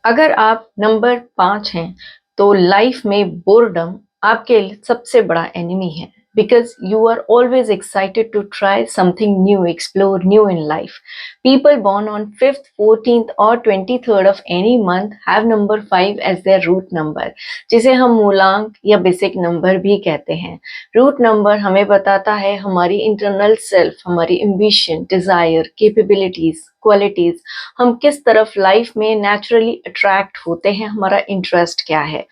अगर आप नंबर 5 हैं, तो लाइफ में बोर्डम आपके लिए सबसे बड़ा एनिमी है because you are always excited to try something new, explore new in life. People born on 5th, 14th or 23rd of any month have number 5 as their root number, जिसे हम मूलांक या basic number भी कहते हैं। Root number हमें बताता है हमारी इंटरनल सेल्फ, हमारी एम्बिशन, डिजायर, कैपेबिलिटीज, क्वालिटीज, हम किस तरफ लाइफ में नेचुरली अट्रैक्ट होते हैं, हमारा इंटरेस्ट क्या है।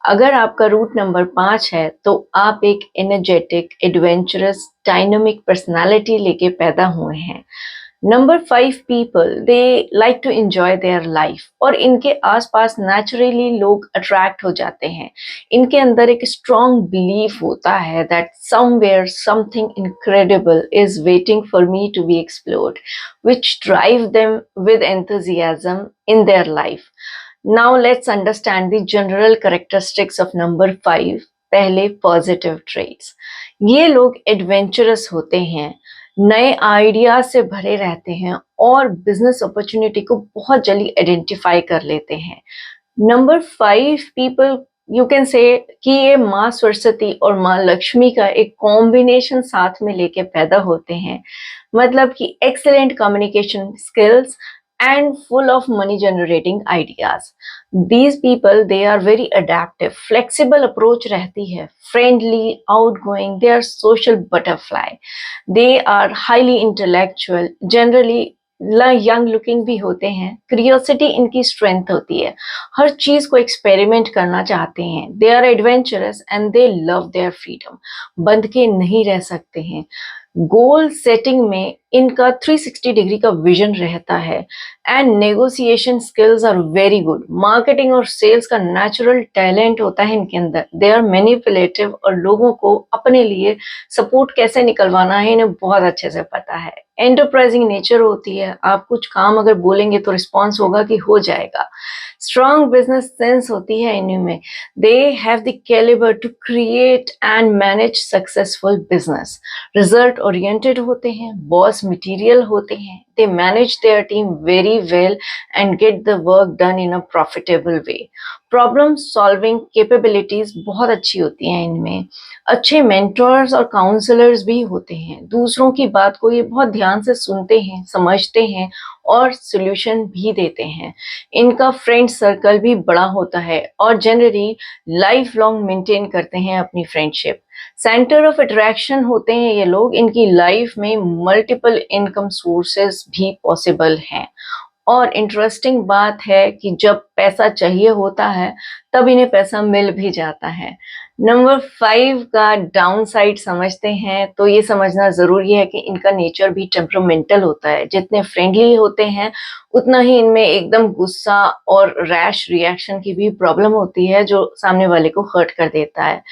अगर आपका रूट नंबर 5 है तो आप एक एनर्जेटिक, एडवेंचरस, डायनामिक पर्सनालिटी लेके पैदा हुए हैं। Number 5 people they like to enjoy their life और इनके आसपास नेचुरली लोग अट्रैक्ट हो जाते हैं। इनके अंदर एक स्ट्रॉन्ग बिलीफ होता है that somewhere something incredible is waiting for me to be explored, which drive them with enthusiasm in their life. Now let's understand the general characteristics of number 5. पहले पॉजिटिव ट्रेट्स। ये लोग adventurous होते हैं, नए idea से भरे रहते हैं और बिजनेस अपॉर्चुनिटी को बहुत जल्दी आइडेंटिफाई कर लेते हैं। Number 5 people, you can say कि ये माँ सरस्वती और माँ लक्ष्मी का एक कॉम्बिनेशन साथ में लेके पैदा होते हैं। मतलब कि excellent communication skills and full of money generating ideas. These people, they are very adaptive, flexible approach रहती है, friendly, outgoing, they are social butterfly, they are highly intellectual, generally young looking भी होते हैं। क्रियोसिटी इनकी strength होती है, हर चीज को एक्सपेरिमेंट करना चाहते हैं। They are adventurous and they love their freedom, बंध के नहीं रह सकते हैं। गोल सेटिंग में इनका 360 डिग्री का विजन रहता है and negotiation skills are very good. Marketing और सेल्स का नेचुरल टैलेंट होता है इनके अंदर। दे आर मैनिपुलेटिव और लोगों को अपने लिए सपोर्ट कैसे निकलवाना है इन्हें बहुत अच्छे से पता है। एंटरप्राइजिंग नेचर होती है, आप कुछ काम अगर बोलेंगे तो रिस्पॉन्स होगा कि हो जाएगा। स्ट्रॉन्ग बिजनेस सेंस होती है इनमें। They have the calibre to create and manage successful business. Result oriented होते हैं, बॉस मटेरियल होते हैं। They manage their team very well and get the work done in a profitable way. Problem solving capabilities बहुत अच्छी होती हैं इनमें। अच्छे मेंटर्स और काउंसलर्स भी होते हैं। दूसरों की बात को ये बहुत ध्यान से सुनते हैं, समझते हैं और सॉल्यूशन भी देते हैं। इनका फ्रेंड सर्कल भी बड़ा होता है और जनरली लाइफ लॉन्ग मेंटेन करते हैं अपनी फ्रेंडशिप। सेंटर ऑफ अट्रैक्शन होते हैं ये लोग। इनकी लाइफ में मल्टीपल इनकम सोर्सेस भी पॉसिबल हैं और इंटरेस्टिंग बात है कि जब पैसा चाहिए होता है तब इन्हें पैसा मिल भी जाता है। नंबर 5 का डाउन साइड समझते हैं तो ये समझना जरूरी है कि इनका नेचर भी टेम्परामेंटल होता है। जितने फ्रेंडली होते हैं उतना ही इनमें एकदम गुस्सा और रैश रिएक्शन की भी प्रॉब्लम होती है जो सामने वाले को हर्ट कर देता है।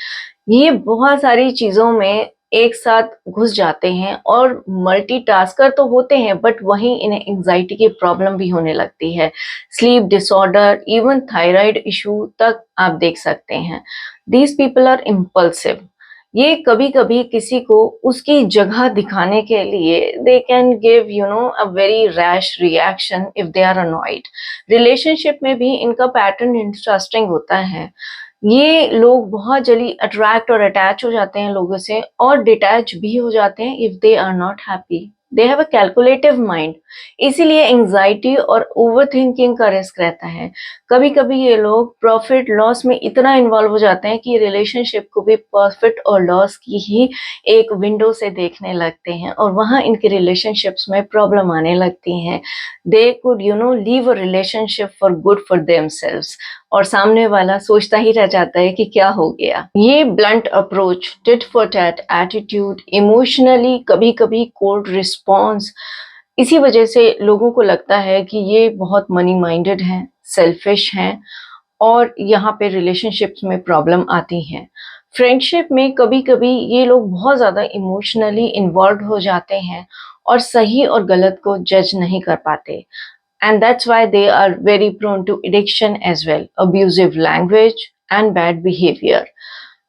ये बहुत सारी चीजों में एक साथ घुस जाते हैं और मल्टीटास्कर तो होते हैं बट वहीं इन्हें एंजाइटी की प्रॉब्लम भी होने लगती है। Sleep disorder, even thyroid issue तक आप देख सकते हैं। These people are impulsive. ये कभी कभी किसी को उसकी जगह दिखाने के लिए they can give a very rash reaction if they are annoyed. Relationship में भी इनका पैटर्न इंटरेस्टिंग होता है। ये लोग बहुत जल्दी अट्रैक्ट और अटैच हो जाते हैं लोगों से और डिटैच भी हो जाते हैं if they are not happy. They have a calculative mind, इसीलिए एंजाइटी और ओवर थिंकिंग का रिस्क रहता है। कभी कभी ये लोग प्रॉफिट लॉस में इतना इन्वॉल्व हो जाते हैं कि रिलेशनशिप को भी प्रॉफिट और लॉस की ही एक विंडो से देखने लगते हैं और वहां इनके रिलेशनशिप्स में प्रॉब्लम आने लगती हैं। They could leave a relationship for good for themselves और सामने वाला सोचता ही रह जाता है कि क्या हो गया। ये blunt approach, tit for tat attitude, emotionally कभी कभी कोल्ड रिस्पॉन्स, इसी वजह से लोगों को लगता है कि ये बहुत मनी माइंडेड हैं, सेल्फिश हैं और यहाँ पे रिलेशनशिप्स में प्रॉब्लम आती हैं। फ्रेंडशिप में कभी कभी ये लोग बहुत ज़्यादा इमोशनली इन्वॉल्व हो जाते हैं और सही और गलत को जज नहीं कर पाते। And that's why they are very prone to addiction as well, abusive language and bad behavior.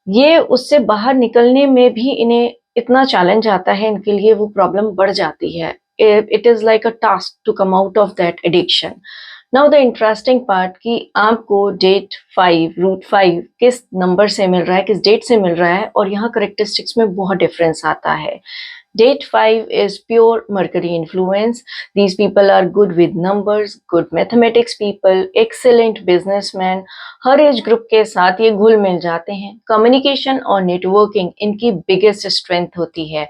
ये उससे बाहर निकलने में भी इन्हें इतना चैलेंज आता है, इनके लिए वो प्रॉब्लम बढ़ जाती है। It is like a task to come out of that addiction. Now the interesting part कि आपको डेट 5 रूट 5 किस नंबर से मिल रहा है, किस डेट से मिल रहा है, और यहाँ करेक्टरिस्टिक्स में बहुत डिफरेंस आता है। Date 5 is pure Mercury influence. These people are good with numbers, good mathematics people, excellent businessmen. Her age group के साथ ये घुल मिल जाते हैं। कम्युनिकेशन और नेटवर्किंग इनकी बिगेस्ट स्ट्रेंथ होती है।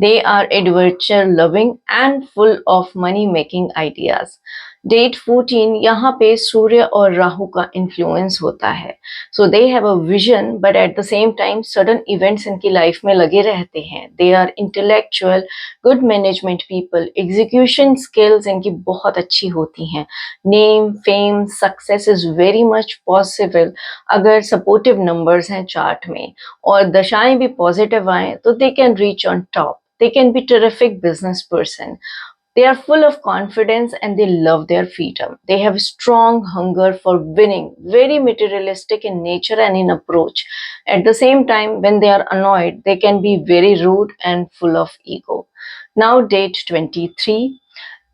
They are adventure loving and full of money making ideas. Date 14 यहाँ पे सूर्य और राहु का इन्फ्लुएंस होता है। So they have a vision but at the same time sudden events इनकी लाइफ में लगे रहते हैं। They are intellectual, good management people, execution skills इनकी बहुत अच्छी होती हैं। Name, fame, success is very much possible अगर सपोर्टिव नंबर्स हैं चार्ट में और दशाएं भी पॉजिटिव आए तो they can reach on top. They can be terrific business person. They are full of confidence and they love their freedom. They have strong hunger for winning, very materialistic in nature and in approach. At the same time, when they are annoyed, they can be very rude and full of ego. Now, date 23.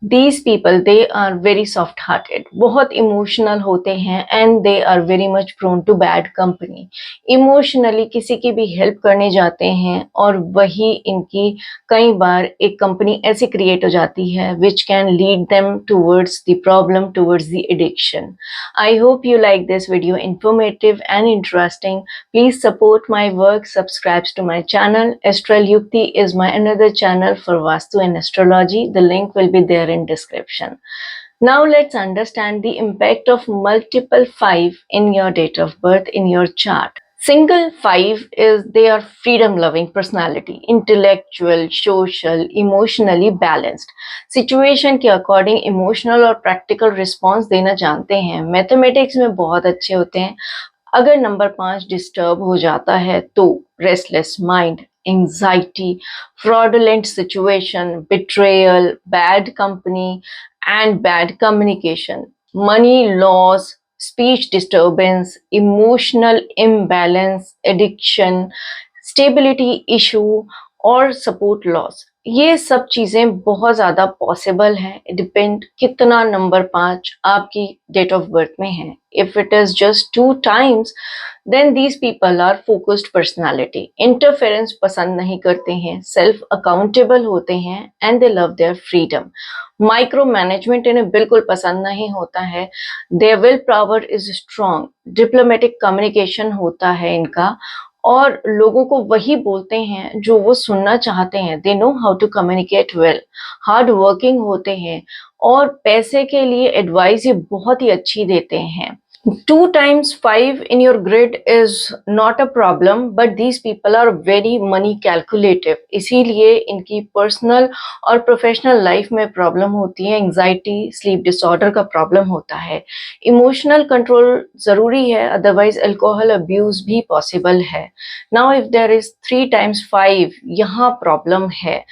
These people, they are very soft hearted, बहुत emotional होते हैं and they are very much prone to bad company. Emotionally किसी की भी help करने जाते हैं और वही इनकी कई बार एक कंपनी ऐसी क्रिएट हो जाती है which can lead them towards the problem, towards the addiction. I hope you like this video informative and interesting. Please support my work, subscribe to my channel. Astral Yukti is my another channel for Vastu and astrology. The link will be there in description. Now let's understand the impact of multiple 5 in your date of birth in your chart. Single 5 is they are freedom loving personality, intellectual, social, emotionally balanced. Situation के according emotional और practical response देना जानते हैं. Mathematics में बहुत अच्छे होते हैं. अगर नंबर 5 डिस्टर्ब हो जाता है तो restless mind, anxiety, fraudulent situation, betrayal, bad company and bad communication, money loss, speech disturbance, emotional imbalance, addiction, stability issue और सपोर्ट लॉस, ये सब चीजें बहुत ज्यादा पॉसिबल हैं. डिपेंड कितना नंबर 5 आपकी डेट ऑफ बर्थ में है. If it is just 2 times then these people are focused personality. Interference पसंद नहीं करते हैं, सेल्फ अकाउंटेबल होते हैं and they love their freedom. Micro management इन्हें बिल्कुल पसंद नहीं होता है. Their will power is strong, diplomatic communication होता है इनका और लोगों को वही बोलते हैं जो वो सुनना चाहते हैं. They know how to communicate well, hard working होते हैं और पैसे के लिए एडवाइस ये बहुत ही अच्छी देते हैं. 2 times 5 in your grid is not a problem, but these people are very money calculative. इसीलिए इनकी पर्सनल और प्रोफेशनल लाइफ में प्रॉब्लम होती है. एंजाइटी, स्लीप डिसऑर्डर का प्रॉब्लम होता है. इमोशनल कंट्रोल जरूरी है, अदरवाइज अल्कोहल अब्यूज भी पॉसिबल है. Now if there is 3 times 5, यहाँ प्रॉब्लम है.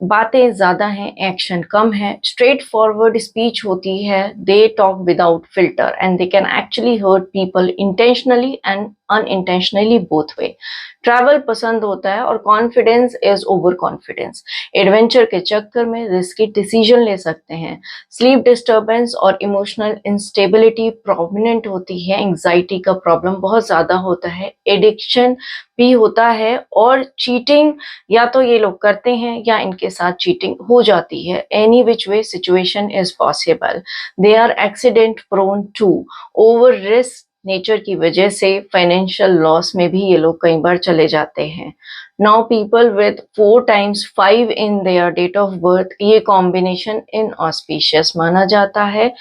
बातें ज्यादा हैं, एक्शन कम है, स्ट्रेट फॉरवर्ड स्पीच होती है. They talk without filter and they can actually hurt people intentionally and unintentionally both way. Travel पसंद होता है और confidence is over confidence. Adventure के चक्कर में रिस्की डिसीजन ले सकते हैं. स्लीप डिस्टर्बेंस और इमोशनल इंस्टेबिलिटी प्रोमिनेंट होती है. एंजाइटी का प्रॉब्लम बहुत ज्यादा होता है. एडिक्शन भी होता है और चीटिंग या तो ये लोग करते हैं या इनके साथ चीटिंग हो जाती है. Any which way situation is possible. They are accident prone too. Over risk nature की वजह से फाइनेंशियल लॉस में भी ये लोग कई बार चले जाते हैं. Now people with 4 times 5 in their date of birth, ये कॉम्बिनेशन इन ऑस्पिशियस माना जाता है.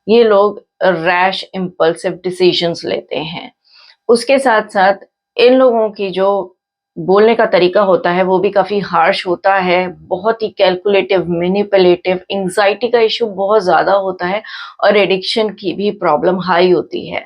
ये लोग रैश इम्पल्सिव डिसीजंस लेते हैं. उसके साथ साथ इन लोगों की जो बोलने का तरीका होता है वो भी काफी हार्श होता है, बहुत ही कैलकुलेटिव, मैनिपुलेटिव. एंजाइटी का इशू बहुत ज्यादा होता है और एडिक्शन की भी प्रॉब्लम हाई होती है.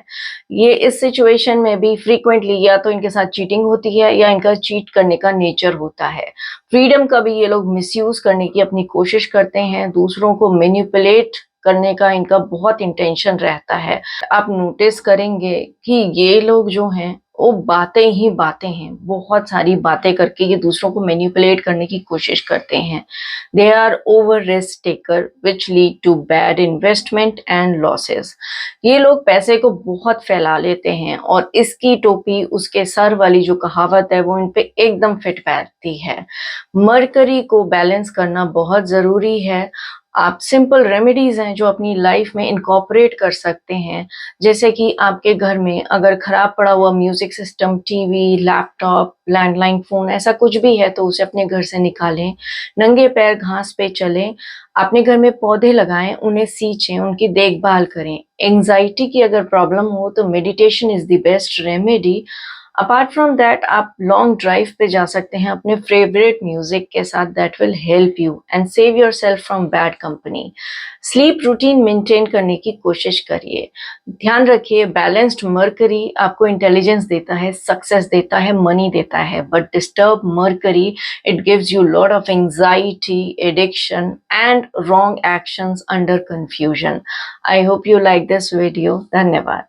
ये इस सिचुएशन में भी फ्रीक्वेंटली या तो इनके साथ चीटिंग होती है या इनका चीट करने का नेचर होता है. फ्रीडम का भी ये लोग मिसयूज करने की अपनी कोशिश करते हैं. दूसरों को मैनिपुलेट करने का इनका बहुत इंटेंशन रहता है. आप नोटिस करेंगे कि ये लोग जो हैं वो बातें ही बातें हैं, बहुत सारी बातें करके ये दूसरों को मैनिपुलेट करने की कोशिश करते हैं। They are over risk taker which lead to bad investment and losses. ये लोग पैसे को बहुत फैला लेते हैं और इसकी टोपी उसके सर वाली जो कहावत है वो इन पे एकदम फिट बैठती है। मरकरी को बैलेंस करना बहुत ज़रूरी है। आप सिंपल रेमेडीज़ हैं जो अपनी लाइफ में इनकॉर्पोरेट कर सकते हैं, जैसे कि आपके घर में अगर खराब पड़ा हुआ music system, TV, laptop, landline phone ऐसा कुछ भी है तो उसे अपने घर से निकालें। नंगे पैर घास पे चलें, अपने घर में पौधे लगाएँ, उन्हें सींचें, उनकी देखभाल करें। एंग्ज़ायटी की अगर प्रॉब्लम हो तो meditation is the best remedy. Apart from that आप लॉन्ग ड्राइव पे जा सकते हैं अपने फेवरेट म्यूजिक के साथ, that will help you and save yourself from bad company. Sleep routine maintain करने की कोशिश करिए। ध्यान रखिए, बैलेंस्ड मरकरी आपको इंटेलिजेंस देता है, सक्सेस देता है, मनी देता है, but disturb mercury it gives you lot of anxiety, addiction and wrong actions under confusion. I hope you like this video. धन्यवाद।